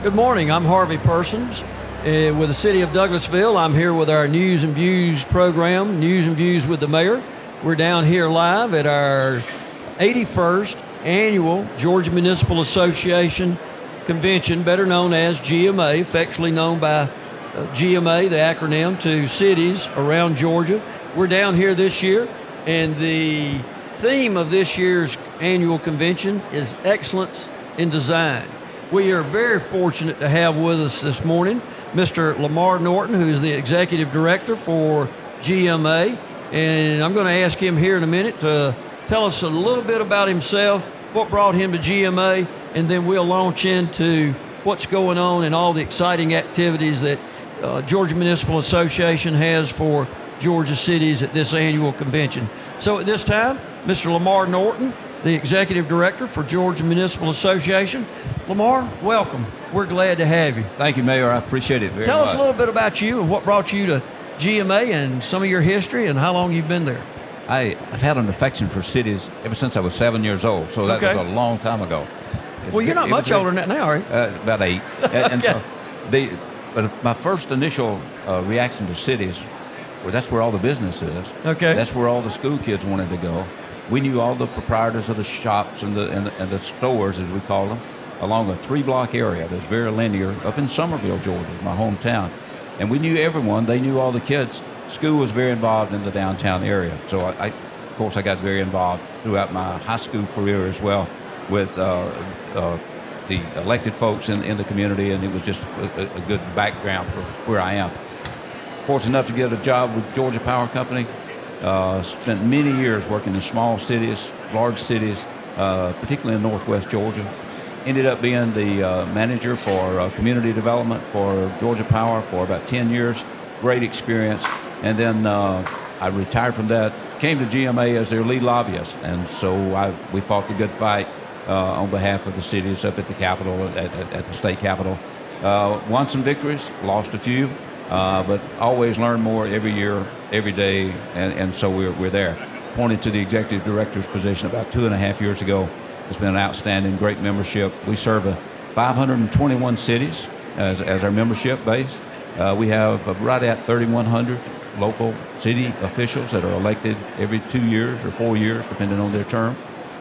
Good morning. I'm Harvey Persons with the City of Douglasville. I'm here with our News and Views program, News and Views with the Mayor. We're down here live at our 81st Annual Georgia Municipal Association Convention, better known as GMA, affectionately known by GMA, the acronym, to cities around Georgia. We're down here this year, and the theme of this year's annual convention is Excellence in Design. We are very fortunate to have with us this morning Mr. Lamar Norton, who is the Executive Director for GMA. And I'm going to ask him here in a minute to tell us a little bit about himself, what brought him to GMA, and then we'll launch into what's going on and all the exciting activities that Georgia Municipal Association has for Georgia cities at this annual convention. So at this time, Mr. Lamar Norton, the Executive Director for Georgia Municipal Association. Lamar, welcome. We're glad to have you. Thank you, Mayor. I appreciate it very much. Tell us a little bit about you and what brought you to GMA and some of your history and how long you've been there. I've had an affection for cities ever since I was 7 years old, so that was a long time ago. Well, you're not much older than that now, are you? About 8. And so but my first initial reaction to cities, well, that's where all the business is. Okay. That's where all the school kids wanted to go. We knew all the proprietors of the shops and the stores, as we call them, along a 3-block area that's very linear up in Summerville, Georgia, my hometown. And we knew everyone. They knew all the kids. School was very involved in the downtown area. So, of course, I got very involved throughout my high school career as well with the elected folks in the community, and it was just a good background for where I am. Fortunate enough to get a job with Georgia Power Company. Spent many years working in small cities, large cities, particularly in northwest Georgia. Ended up being the manager for community development for Georgia Power for about 10 years. Great experience. And then I retired from that, came to GMA as their lead lobbyist. And so we fought the good fight on behalf of the cities up at the Capitol, at the state Capitol. Won some victories, lost a few. But always learn more every year, every day, and so we're there. Appointed to the executive director's position about 2.5 years ago. It's been an outstanding, great membership. We serve 521 cities as our membership base. We have right at 3,100 local city officials that are elected every 2 years or 4 years, depending on their term.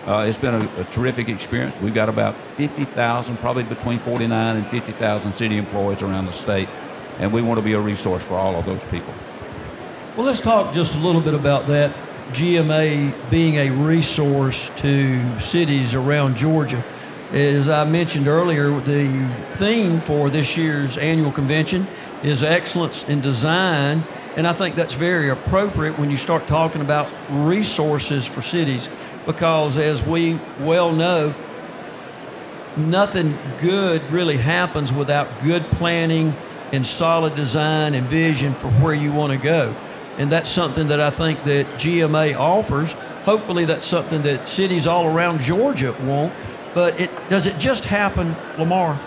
It's been a terrific experience. We've got about 50,000, probably between 49 and 50,000 city employees around the state. And we want to be a resource for all of those people. Well, let's talk just a little bit about that, GMA being a resource to cities around Georgia. As I mentioned earlier, the theme for this year's annual convention is Excellence in Design, and I think that's very appropriate when you start talking about resources for cities, because as we well know, nothing good really happens without good planning and solid design and vision for where you want to go. And that's something that I think that GMA offers. Hopefully that's something that cities all around Georgia want. But does it just happen, Lamar?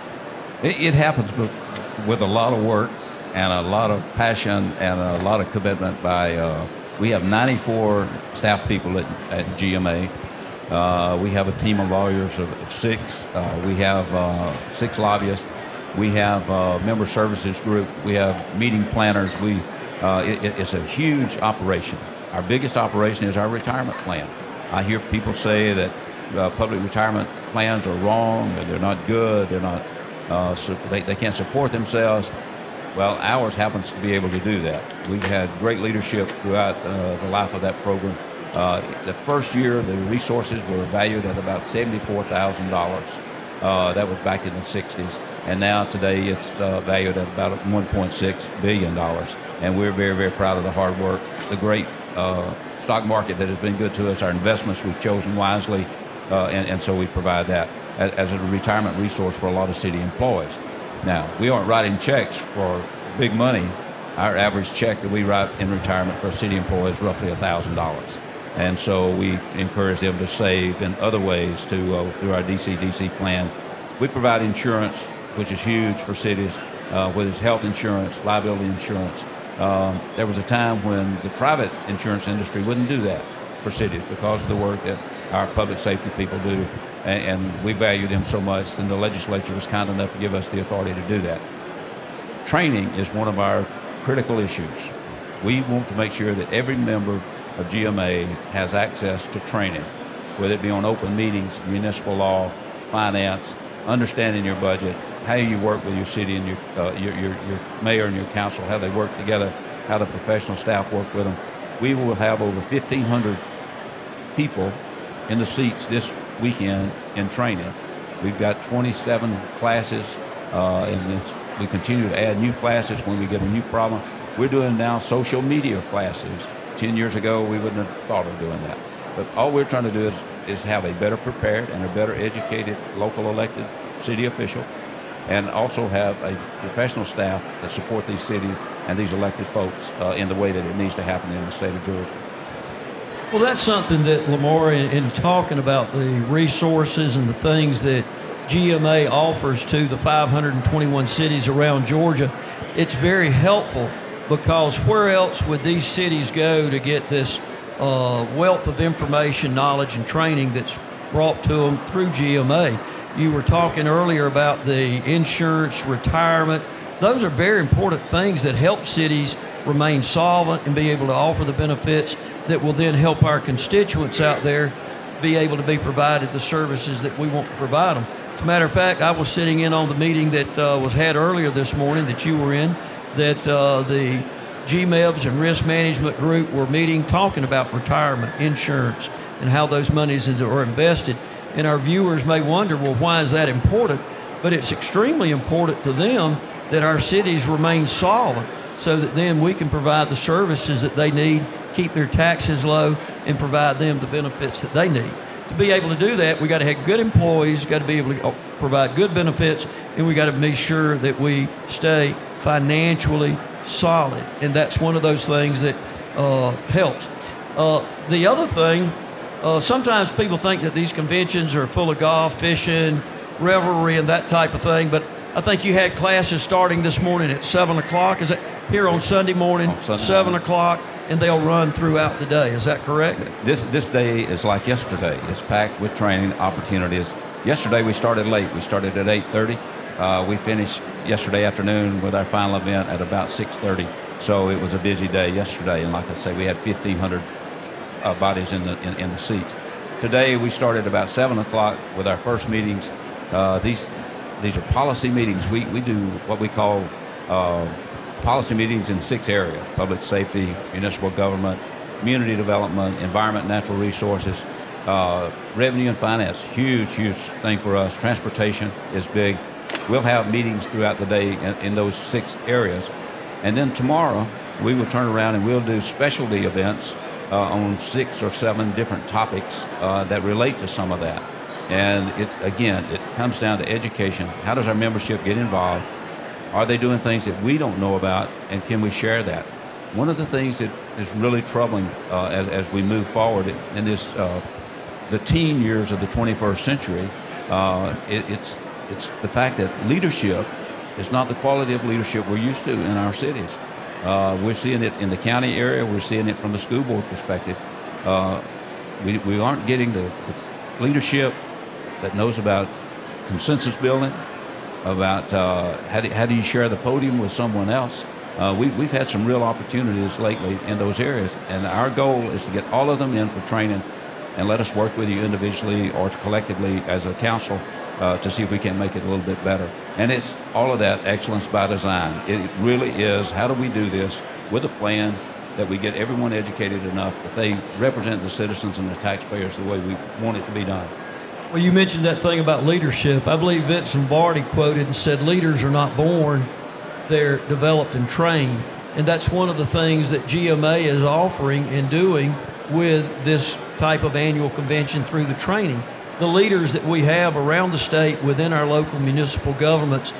It happens with a lot of work and a lot of passion and a lot of commitment by, we have 94 staff people at GMA. We have a team of lawyers of 6. We have 6 lobbyists. We have a member services group. We have meeting planners. It's a huge operation. Our biggest operation is our retirement plan. I hear people say that public retirement plans are wrong, and they're not good. They're not. They can't support themselves. Well, ours happens to be able to do that. We've had great leadership throughout the life of that program. The first year, the resources were valued at about $74,000. That was back in the 60s. And now today it's valued at about $1.6 billion. And we're very, very proud of the hard work, the great stock market that has been good to us, our investments we've chosen wisely, and so we provide that as a retirement resource for a lot of city employees. Now, we aren't writing checks for big money. Our average check that we write in retirement for a city employee is roughly $1,000. And so we encourage them to save in other ways through our DC plan. We provide insurance, which is huge for cities, whether it's health insurance, liability insurance. There was a time when the private insurance industry wouldn't do that for cities because of the work that our public safety people do, and we value them so much, and the legislature was kind enough to give us the authority to do that. Training is one of our critical issues. We want to make sure that every member of GMA has access to training, whether it be on open meetings, municipal law, finance, understanding your budget, how you work with your city and your mayor and your council, how they work together, how the professional staff work with them. We will have over 1,500 people in the seats this weekend in training. We've got 27 classes, and we continue to add new classes when we get a new problem. We're doing now social media classes. 10 years ago, we wouldn't have thought of doing that. But all we're trying to do is have a better prepared and a better educated local elected city official, and also have a professional staff that support these cities and these elected folks in the way that it needs to happen in the state of Georgia. Well, that's something that, Lamar, in talking about the resources and the things that GMA offers to the 521 cities around Georgia, it's very helpful, because where else would these cities go to get this wealth of information, knowledge, and training that's brought to them through GMA? You were talking earlier about the insurance, retirement. Those are very important things that help cities remain solvent and be able to offer the benefits that will then help our constituents out there be able to be provided the services that we want to provide them. As a matter of fact, I was sitting in on the meeting that was had earlier this morning that you were in, that the GMEBs and risk management group were meeting talking about retirement, insurance, and how those monies are invested. And our viewers may wonder, well, why is that important? But it's extremely important to them that our cities remain solvent, so that then we can provide the services that they need, keep their taxes low, and provide them the benefits that they need. To be able to do that, we got to have good employees, got to be able to provide good benefits, and we got to make sure that we stay financially solid. And that's one of those things that helps. The other thing, sometimes people think that these conventions are full of golf, fishing, revelry, and that type of thing, but I think you had classes starting this morning at 7 o'clock. Is it here on Sunday morning, 7 o'clock, and they'll run throughout the day. Is that correct? This day is like yesterday. It's packed with training opportunities. Yesterday we started late. We started at 8:30. We finished yesterday afternoon with our final event at about 6:30. So it was a busy day yesterday, and like I say, we had 1,500 bodies in the seats. Today we started about 7 o'clock with our first meetings. These are policy meetings. We do what we call policy meetings in 6 areas: public safety, municipal government, community development, environment, natural resources, revenue and finance. Huge thing for us. Transportation is big. We'll have meetings throughout the day in those 6 areas. And then tomorrow we will turn around and we'll do specialty events on 6 or 7 different topics that relate to some of that. And it comes down to education. How does our membership get involved? Are they doing things that we don't know about, and can we share that? One of the things that is really troubling as we move forward in this the teen years of the 21st century, it's the fact that leadership is not the quality of leadership we're used to in our cities. We're seeing it in the county area. We're seeing it from the school board perspective. We aren't getting the leadership that knows about consensus building, about how do you share the podium with someone else. We've had some real opportunities lately in those areas, and our goal is to get all of them in for training and let us work with you individually or collectively as a council to see if we can make it a little bit better. And it's all of that excellence by design. It really is, how do we do this with a plan that we get everyone educated enough that they represent the citizens and the taxpayers the way we want it to be done. Well, you mentioned that thing about leadership. I believe Vince Lombardi quoted and said, leaders are not born, they're developed and trained. And that's one of the things that GMA is offering and doing with this type of annual convention through the training. The leaders that we have around the state within our local municipal governments,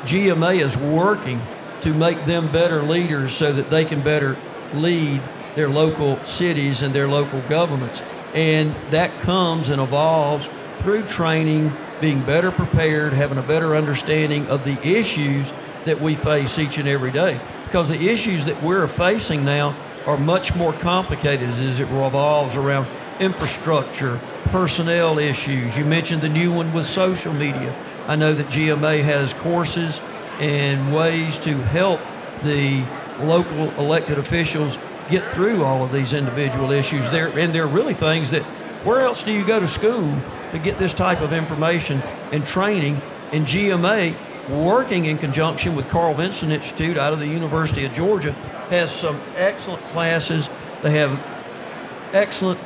GMA is working to make them better leaders so that they can better lead their local cities and their local governments. And that comes and evolves through training, being better prepared, having a better understanding of the issues that we face each and every day. Because the issues that we're facing now are much more complicated as it revolves around infrastructure, personnel issues. You mentioned the new one with social media. I know that GMA has courses and ways to help the local elected officials get through all of these individual issues. They're really things that, where else do you go to school to get this type of information and training? And GMA, working in conjunction with Carl Vinson Institute out of the University of Georgia, has some excellent classes. They have excellent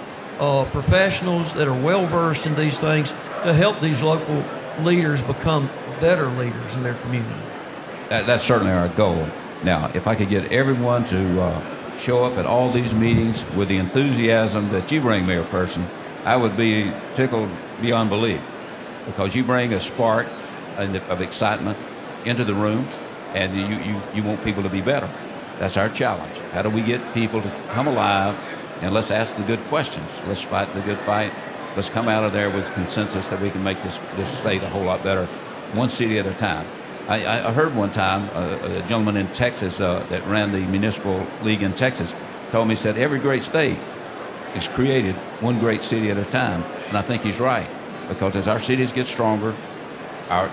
professionals that are well-versed in these things to help these local leaders become better leaders in their community. That's certainly our goal. Now, if I could get everyone to show up at all these meetings with the enthusiasm that you bring, Mayor Person, I would be tickled beyond belief, because you bring a spark of excitement into the room, and you want people to be better. That's our challenge. How do we get people to come alive, and let's ask the good questions. Let's fight the good fight. Let's come out of there with consensus that we can make this state a whole lot better, one city at a time. I heard one time a gentleman in Texas that ran the municipal league in Texas told me, said, every great state is created one great city at a time. And I think he's right, because as our cities get stronger, our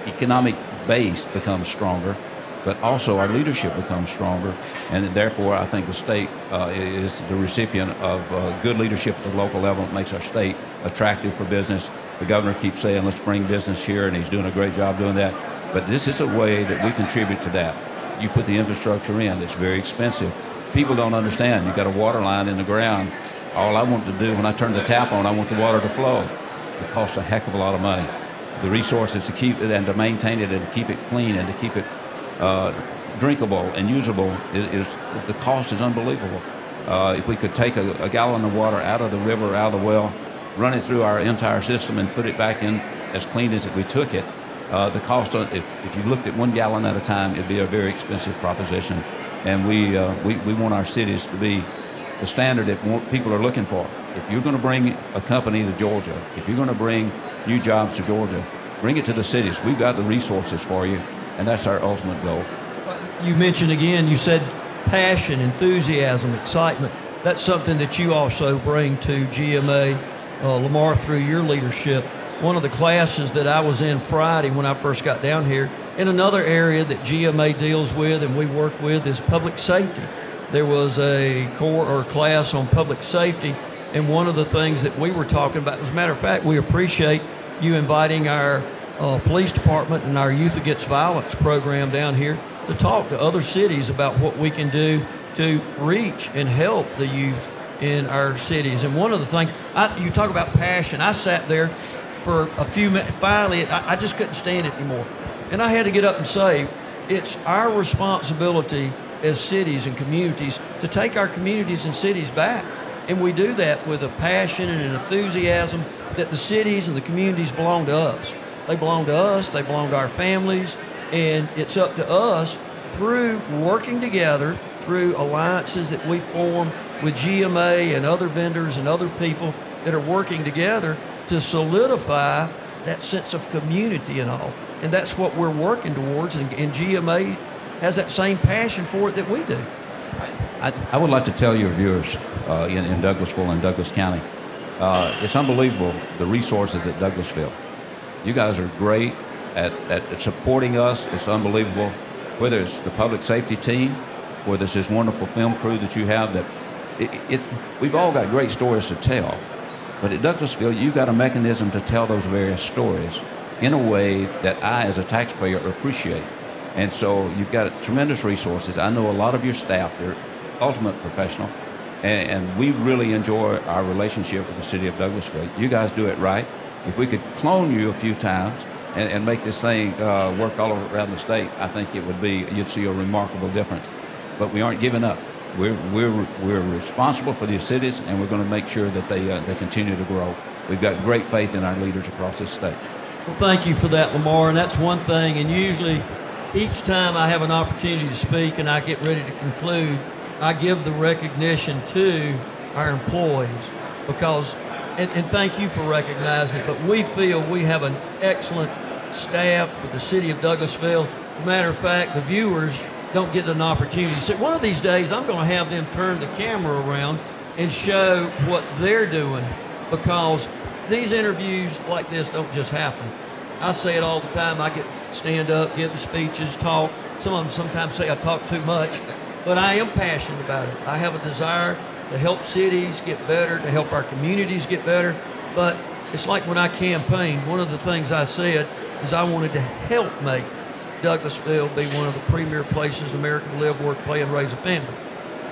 economic base becomes stronger, but also our leadership becomes stronger. And therefore, I think the state is the recipient of good leadership at the local level. It makes our state attractive for business. The governor keeps saying, let's bring business here, and he's doing a great job doing that. But this is a way that we contribute to that. You put the infrastructure in, that's very expensive. People don't understand. You've got a water line in the ground. All I want to do when I turn the tap on, I want the water to flow. It costs a heck of a lot of money. The resources to keep it and to maintain it and to keep it clean and to keep it drinkable and usable, is the cost is unbelievable. If we could take a gallon of water out of the river, out of the well, run it through our entire system and put it back in as clean as we took it, the cost, if you looked at 1 gallon at a time, it'd be a very expensive proposition. And we want our cities to be the standard that people are looking for. If you're going to bring a company to Georgia, if you're going to bring new jobs to Georgia, bring it to the cities. We've got the resources for you, and that's our ultimate goal. You mentioned again, you said passion, enthusiasm, excitement. That's something that you also bring to GMA, Lamar, through your leadership. One of the classes that I was in Friday when I first got down here, in another area that GMA deals with and we work with, is public safety. There was a core or class on public safety, and one of the things that we were talking about, as a matter of fact, we appreciate you inviting our police department and our Youth Against Violence program down here to talk to other cities about what we can do to reach and help the youth in our cities. And one of the things, you talk about passion, I sat there for a few minutes. Finally, I just couldn't stand it anymore. And I had to get up and say, it's our responsibility as cities and communities to take our communities and cities back. And we do that with a passion and an enthusiasm that the cities and the communities belong to us. They belong to us, they belong to our families, and it's up to us, through working together, through alliances that we form with GMA and other vendors and other people that are working together, to solidify that sense of community and all. And that's what we're working towards, and GMA has that same passion for it that we do. I would like to tell your viewers in Douglasville and Douglas County, it's unbelievable the resources at Douglasville. You guys are great at supporting us. It's unbelievable. Whether it's the public safety team, whether it's this wonderful film crew that you have, that we've all got great stories to tell. But at Douglasville, you've got a mechanism to tell those various stories in a way that I, as a taxpayer, appreciate. And so you've got tremendous resources. I know a lot of your staff, they're ultimate professional, and we really enjoy our relationship with the city of Douglasville. You guys do it right. If we could clone you a few times and make this thing work all around the state, I think it would be, you'd see a remarkable difference. But we aren't giving up. We're responsible for these cities, and we're going to make sure that they continue to grow. We've got great faith in our leaders across this state. Well, thank you for that, Lamar, and that's one thing. And usually, each time I have an opportunity to speak and I get ready to conclude, I give the recognition to our employees, because, and thank you for recognizing it, but we feel we have an excellent staff with the city of Douglasville. As a matter of fact, the viewers don't get an opportunity. So one of these days, I'm going to have them turn the camera around and show what they're doing, because these interviews like this don't just happen. I say it all the time. I get stand up, give the speeches, talk. Some of them sometimes say I talk too much, but I am passionate about it. I have a desire to help cities get better, to help our communities get better. But it's like when I campaigned, one of the things I said is I wanted to help make Douglasville be one of the premier places in America to live, work, play, and raise a family.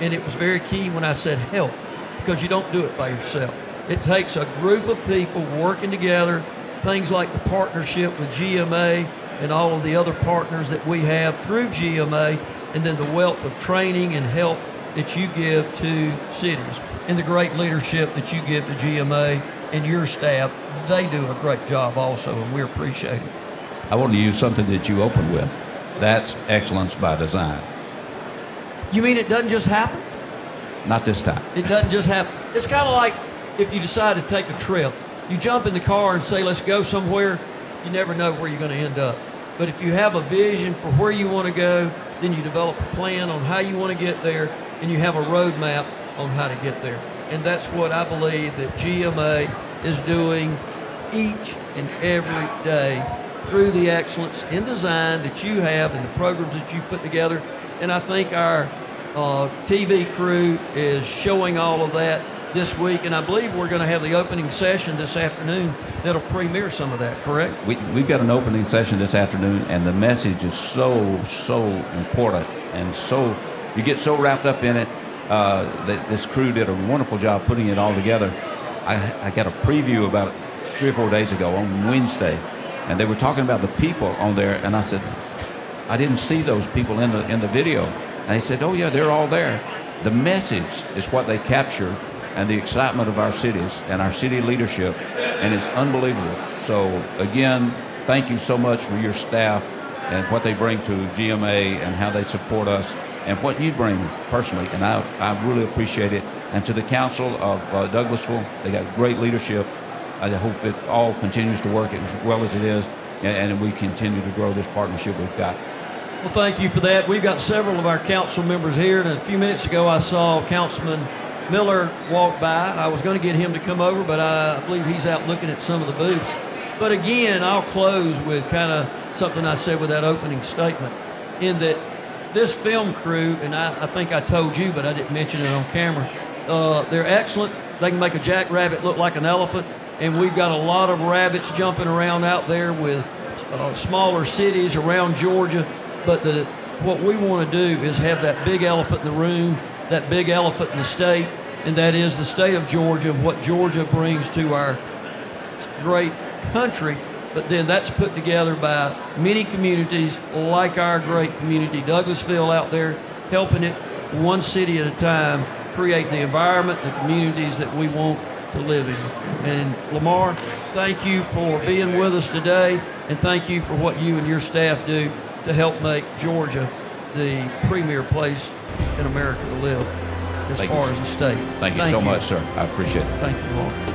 And it was very key when I said help, because you don't do it by yourself. It takes a group of people working together, things like the partnership with GMA and all of the other partners that we have through GMA, and then the wealth of training and help that you give to cities, and the great leadership that you give to GMA and your staff. They do a great job also, and we appreciate it. I want to use something that you opened with. That's excellence by design. You mean it doesn't just happen? Not this time. It doesn't just happen. It's kind of like if you decide to take a trip. You jump in the car and say, let's go somewhere. You never know where you're going to end up. But if you have a vision for where you want to go, then you develop a plan on how you want to get there, and you have a roadmap on how to get there. And that's what I believe that GMA is doing each and every day through the excellence in design that you have and the programs that you put together. And I think our TV crew is showing all of that this week, and I believe we're going to have the opening session this afternoon that'll premiere some of that, correct? We've got an opening session this afternoon, and the message is so important, and so you get so wrapped up in it. This crew did a wonderful job putting it all together. I got a preview about 3 or 4 days ago on Wednesday, and they were talking about the people on there, and I said, I didn't see those people in the video. And they said, oh yeah, they're all there. The message is what they capture, and the excitement of our cities and our city leadership, and it's unbelievable. So again, thank you so much for your staff and what they bring to GMA and how they support us and what you bring personally, and I really appreciate it. And to the Council of Douglasville, they got great leadership. I hope it all continues to work as well as it is, and we continue to grow this partnership we've got. Well, thank you for that. We've got several of our council members here, and a few minutes ago I saw Councilman Miller walk by. I was going to get him to come over, but I believe he's out looking at some of the booths. But again, I'll close with kind of something I said with that opening statement, in that this film crew, and I think I told you, but I didn't mention it on camera, they're excellent. They can make a jackrabbit look like an elephant, and we've got a lot of rabbits jumping around out there with smaller cities around Georgia. But what we want to do is have that big elephant in the room, that big elephant in the state, and that is the state of Georgia, what Georgia brings to our great country. But then that's put together by many communities like our great community, Douglasville, out there, helping it one city at a time, create the environment, the communities that we want to live in. And Lamar, thank you for being with us today, and thank you for what you and your staff do to help make Georgia the premier place in America to live as far as the state. Thank you so much, sir. I appreciate it. Thank you, Lamar.